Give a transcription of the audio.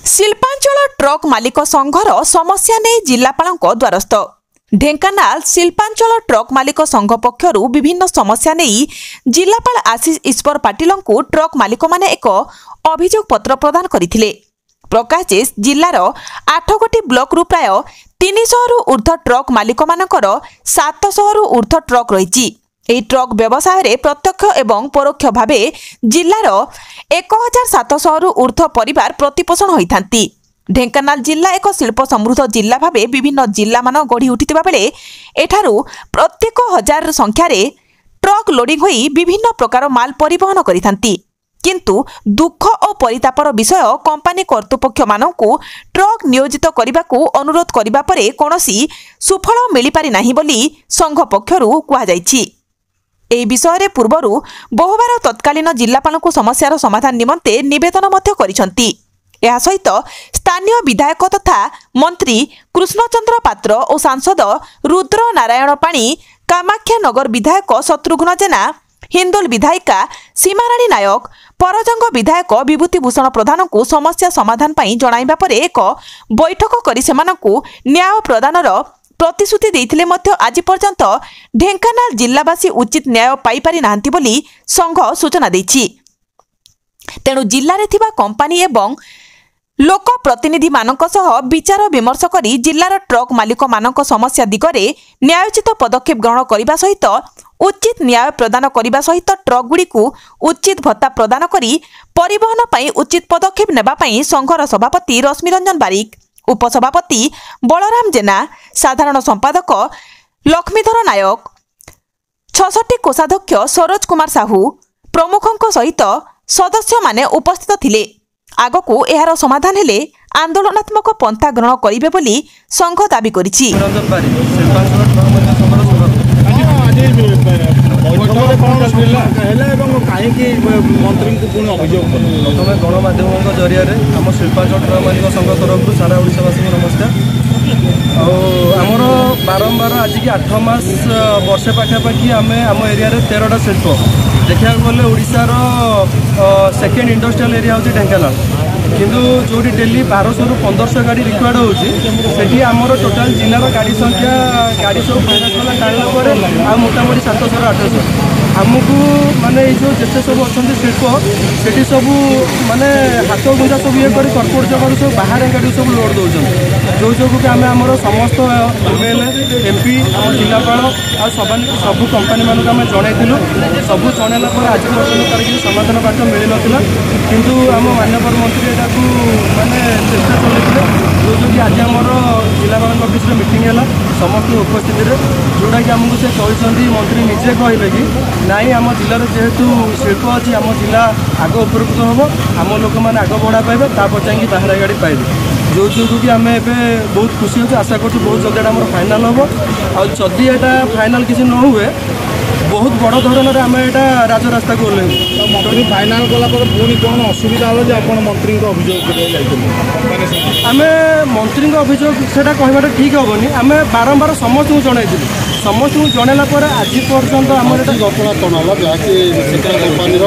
Shilpanchal truck मालिक संघर समस्या नहीं जिलापाल द्वारस्थ। ढेंकानाल शिल्पांचल ट्रक मालिक संघ पक्षर विभिन्न समस्या नहीं जिलापाल आशीष ईश्वर पाटिल को ट्रक मालिक माने एक अभियोग पत्र प्रदान करथिले। प्रकाश जे जिलार 8 गोटी ब्लॉक रु प्राय 300 रु ऊर्ध्व ट्रक मालिक मानकर 700 रु ऊर्ध्व ट्रक रही। ଏହି ଟ୍ରକ୍ ବ୍ୟବସାୟରେ ପ୍ରତ୍ୟକ୍ଷ ଏବଂ ପରୋକ୍ଷ ଭାବେ ଜିଲ୍ଲାର 1700 ରୁ ଊର୍ଦ୍ଧ୍ୱ ପରିବାର ପ୍ରତିପୋଷଣ ହୋଇଥାନ୍ତି। ଢେଙ୍କାନାଳ ଜିଲ୍ଲା ଏକ ଶିଳ୍ପ ସମୃଦ୍ଧ ଜିଲ୍ଲା ଭାବେ ବିଭିନ୍ନ ଜିଲ୍ଲାମାନ ଗଢ଼ି ଉଠିଥିବା ବେଳେ ଏଠାରୁ ପ୍ରତ୍ୟେକ ହଜାର ସଂଖ୍ୟାରେ ଟ୍ରକ୍ ଲୋଡିଂ ହୋଇ ବିଭିନ୍ନ ପ୍ରକାର ମାଲ ପରିବହନ କରିଥାନ୍ତି। କିନ୍ତୁ ଦୁଃଖ ଓ ପରିତାପର ବିଷୟ କମ୍ପାନୀ କର୍ତ୍ତୃପକ୍ଷମାନଙ୍କୁ ଟ୍ରକ୍ ନିୟୋଜିତ କରିବାକୁ ଅନୁରୋଧ କରିବା ପରେ କୌଣସି ସୁଫଳ ମିଳିପାରି ନାହିଁ ବୋଲି ସଂଘ ପକ୍ଷରୁ କୁହାଯାଇଛି। ଏହି ବିଷୟରେ ପୂର୍ବରୁ ବହୁବାର ତତ୍କାଳୀନ ଜିଲ୍ଲାପାଳଙ୍କୁ ସମସ୍ୟାର ସମାଧାନ ନିମନ୍ତେ ନିବେଦନ ମଧ୍ୟ କରିଛନ୍ତି। ଏହା ସହିତ ସ୍ଥାନୀୟ ବିଧାୟକ ତଥା ମନ୍ତ୍ରୀ କୃଷ୍ଣଚନ୍ଦ୍ର ପାତ୍ର ଓ ସାଂସଦ ରୁଦ୍ର ନାରାୟଣ ପାଣି, କାମାକ୍ଷାନଗର ବିଧାୟକ ଶତ୍ରୁଘ୍ନ ଜେନା, ହିନ୍ଦୋଲ ବିଧାୟିକା ସୀମାରାଣୀ ନାୟକ, ପରଜଙ୍ଗ ବିଧାୟକ ବିଭୂତି ଭୂଷଣ ପ୍ରଧାନଙ୍କୁ ସମସ୍ୟା ସମାଧାନ ପାଇଁ ଜଣାଇବା ପରେ ଏକ ବୈଠକ କରି ସେମାନଙ୍କୁ ନ୍ୟାୟ ପ୍ରଦାନର प्रतिश्रुति देइथिले मध्य आज पर्यंत ढेंकानाल जिल्लावासी उचित न्याय पाई पारि नाहंती बोली संघ सूचना देछि। तेणु जिल्ला रे थिबा कंपनी एवं लोक प्रतिनिधि मानक सह विचार विमर्श करी जिल्लार ट्रक मालिक मानक समस्या दिगरे न्यायोचित पदक्षेप ग्रहण करने सहित उचित न्याय प्रदान करने सहित ट्रक गुड़ी को उचित भत्ता प्रदान करी परिवहन पाई उचित पदक्षेप नेबा पाई संघर सभापति रश्मि रंजन बारिक, उपसभापति बलराम जेना, साधारण संपादक लक्ष्मीधर नायक, 66 कोषाध्यक्ष सरोज कुमार साहू प्रमुखों सहित सदस्य माने उपस्थित थिले। आगकू एहार समाधान हेले आंदोलनात्मक पंथा ग्रहण करिवे बोली संघ दाबी करिछि। गणमाध्यम जरिया आम शिल्पांचल ट्रक मालिक संघ तरफ सारा ओडावासी नमस्कार। आमर बारंबार आज की 8 मास वर्षे पाखापाखि आम एरिया 13टा शिल्प देखा गले ओडार सेकेंड इंडस्ट्रियल एरिया हूँ ढेंकानाल, किंतु जो डेली 1200 ରୁ 1500 गाड़ी रिक्वायर्ड होती आमर टोटाल जिलार गाड़ी संख्या गाड़ी सब फाइनान्स टाणला मोटामोटी 700 ରୁ 800 आमको माने जो जिते सब अच्छा शिल्प से सब माने हाथ गुंजा सब ये कर्पोरेट जगह सब बाहर गाड़ी सब लोड दौरान जो जो कि आम आम समस्त MLA MP जिलापाल सब कंपानी मानक आम जनइलु सब जनला आज पर्यटन तार किसी समाधान बाट मिल ना, किंतु आम माननीय मंत्री यहाँ माने चेष्टा चलते जो जो कि आज आम जिलापाल ऑफिस मीटिंग है समस्त उपस्थित जोटा कि आमको से कहते मंत्री निजे कहे कि नाई आम जिलार जेहेतु शिल्प अच्छी आम जिला आग उपकृत हम आम लोक मैंने आग बढ़ा पाइबे तापर जाकि बाहर गाड़ी पाइबे जो जो कि आम एवं बहुत खुशी अच्छे आशा कर बहुत जल्दी आम फाइनाल हम आदि यहाँ फाइनाल किसी न हुए बहुत बड़ धरण आम यहाँ राजरास्ता को ओह्लैबू। फाइनाल कला पुणी कौन असुविधा है आप मंत्री आम मंत्री अभियोग से कहवा ठीक हेनी आम बारंबार समस्त को जनइलु समस्त को जनला आज पर्यटन आम घटना कौन है जहाँकि कंपानी